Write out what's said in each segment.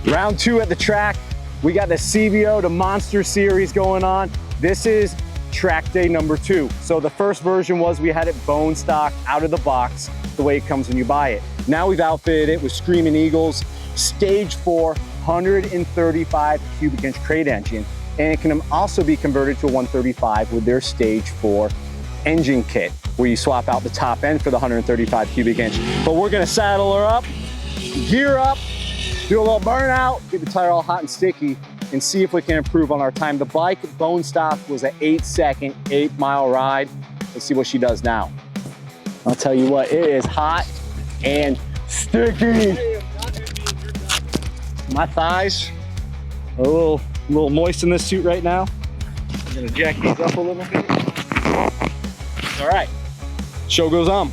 Round 2 at the track. We got the CVO, the Monster Series going on. This is track day number 2. So the first version was we had it bone stock out of the box, the way it comes when you buy it. Now we've outfitted it with Screaming Eagles, stage 4, 135 cubic inch crate engine. And it can also be converted to a 135 with their stage 4 engine kit, where you swap out the top end for the 135 cubic inch. But we're gonna saddle her up, gear up, do a little burnout, get the tire all hot and sticky, and see if we can improve on our time. The bike, bone stock, was an 8-second, 8-mile ride. Let's see what she does now. I'll tell you what, it is hot and sticky. My thighs are a little moist in this suit right now. I'm gonna jack these up a little bit. All right, show goes on.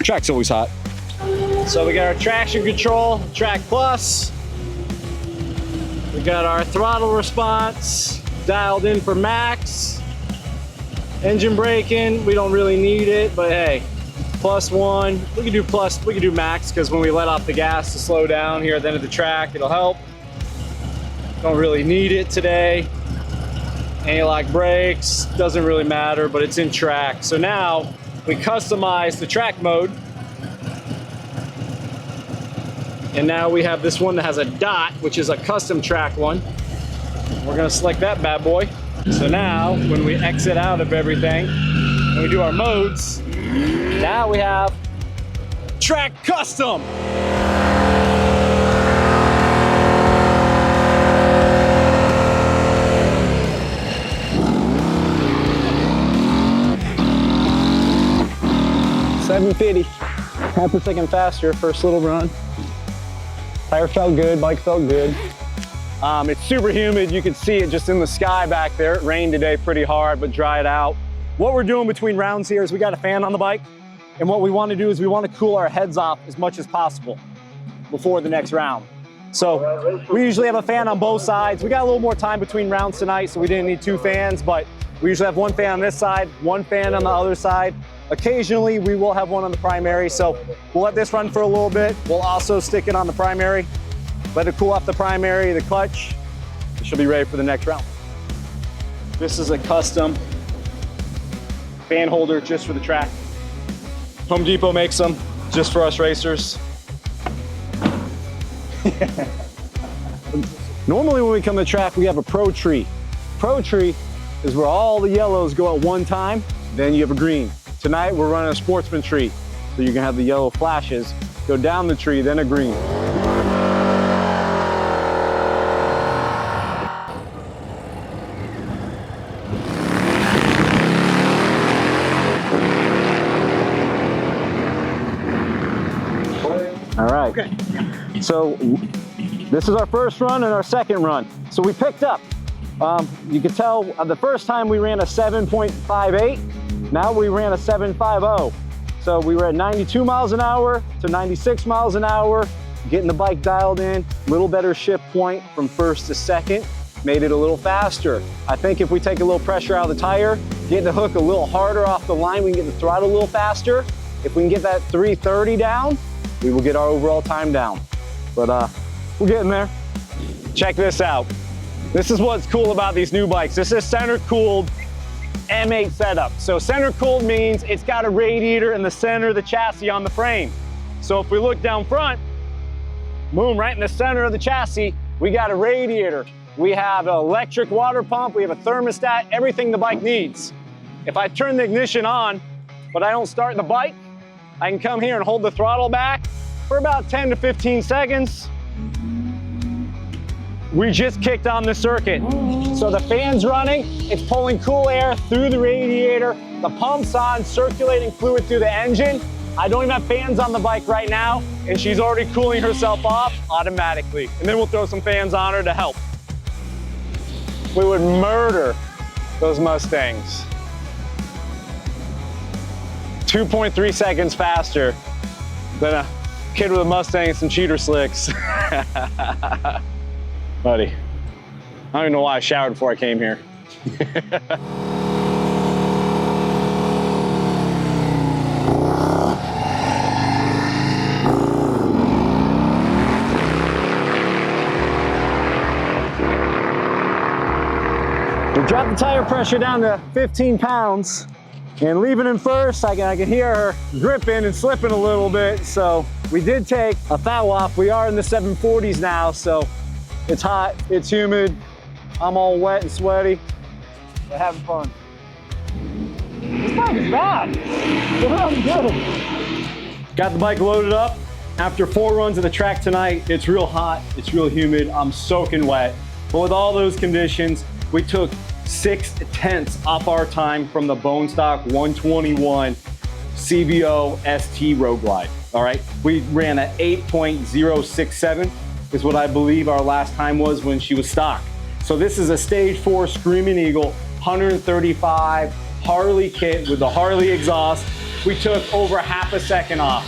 Track's always hot. So we got our traction control, Track Plus. We got our throttle response dialed in for max. Engine braking, we don't really need it, but hey, +1. We can do max, because when we let off the gas to slow down here at the end of the track, it'll help. Don't really need it today. Anti-lock brakes, doesn't really matter, but it's in track. So now we customize the track mode. And now we have this one that has a dot, which is a custom track one. We're gonna select that bad boy. So now when we exit out of everything, when we do our modes, now we have Track Custom. $750, half a second faster, first little run. Tire felt good, bike felt good. It's super humid. You can see it just in the sky back there. It rained today pretty hard, but dried out. What we're doing between rounds here is we got a fan on the bike. And what we want to do is we want to cool our heads off as much as possible before the next round. So we usually have a fan on both sides. We got a little more time between rounds tonight, so we didn't need 2 fans, but we usually have 1 fan on this side, 1 fan on the other side. Occasionally, we will have one on the primary, so we'll let this run for a little bit. We'll also stick it on the primary, let it cool off the primary, the clutch. It should be ready for the next round. This is a custom fan holder just for the track. Home Depot makes them just for us racers. Normally when we come to the track, we have a pro tree. Pro tree is where all the yellows go at one time, then you have a green. Tonight, we're running a sportsman tree, so you can have the yellow flashes go down the tree, then a green. All right, okay. So this is our first run and our second run. So we picked up. You can tell the first time we ran a 7.58. Now we ran a 7.50. So we were at 92 miles an hour to 96 miles an hour, getting the bike dialed in, little better shift point from first to second, made it a little faster. I think if we take a little pressure out of the tire, get the hook a little harder off the line, we can get the throttle a little faster. If we can get that 330 down, we will get our overall time down. But we're getting there. Check this out. This is what's cool about these new bikes. This is center cooled M8 setup. So center cooled means it's got a radiator in the center of the chassis on the frame. So if we look down front, boom, right in the center of the chassis, we got a radiator. We have an electric water pump, we have a thermostat, everything the bike needs. If I turn the ignition on, but I don't start the bike, I can come here and hold the throttle back for about 10 to 15 seconds. We just kicked on the circuit. So the fan's running, it's pulling cool air through the radiator, the pump's on, circulating fluid through the engine. I don't even have fans on the bike right now, and she's already cooling herself off automatically. And then we'll throw some fans on her to help. We would murder those Mustangs. 2.3 seconds faster than a kid with a Mustang and some cheater slicks. Buddy, I don't even know why I showered before I came here. We dropped the tire pressure down to 15 pounds. And leaving in first, I can hear her gripping and slipping a little bit. So we did take a foul off. We are in the 740s now, so it's hot, it's humid. I'm all wet and sweaty. We're having fun. This bike is bad. I'm good. Got the bike loaded up. After 4 runs of the track tonight, it's real hot, it's real humid, I'm soaking wet. But with all those conditions, we took 6/10 off our time from the bone stock 121 CVO ST Road Glide. All right, we ran an 8.067 is what I believe our last time was when she was stock. So this is a stage 4 Screaming Eagle 135 Harley kit with the Harley exhaust. We took over half a second off.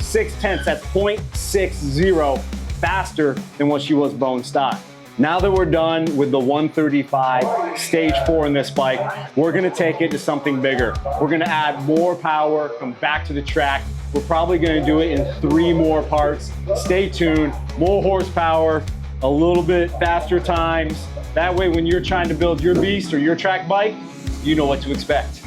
6/10, that's 0.60 faster than what she was bone stock. Now that we're done with the 135 stage 4 in this bike, we're gonna take it to something bigger. We're gonna add more power, come back to the track. We're probably gonna do it in 3 more parts. Stay tuned, more horsepower, a little bit faster times. That way when you're trying to build your beast or your track bike, you know what to expect.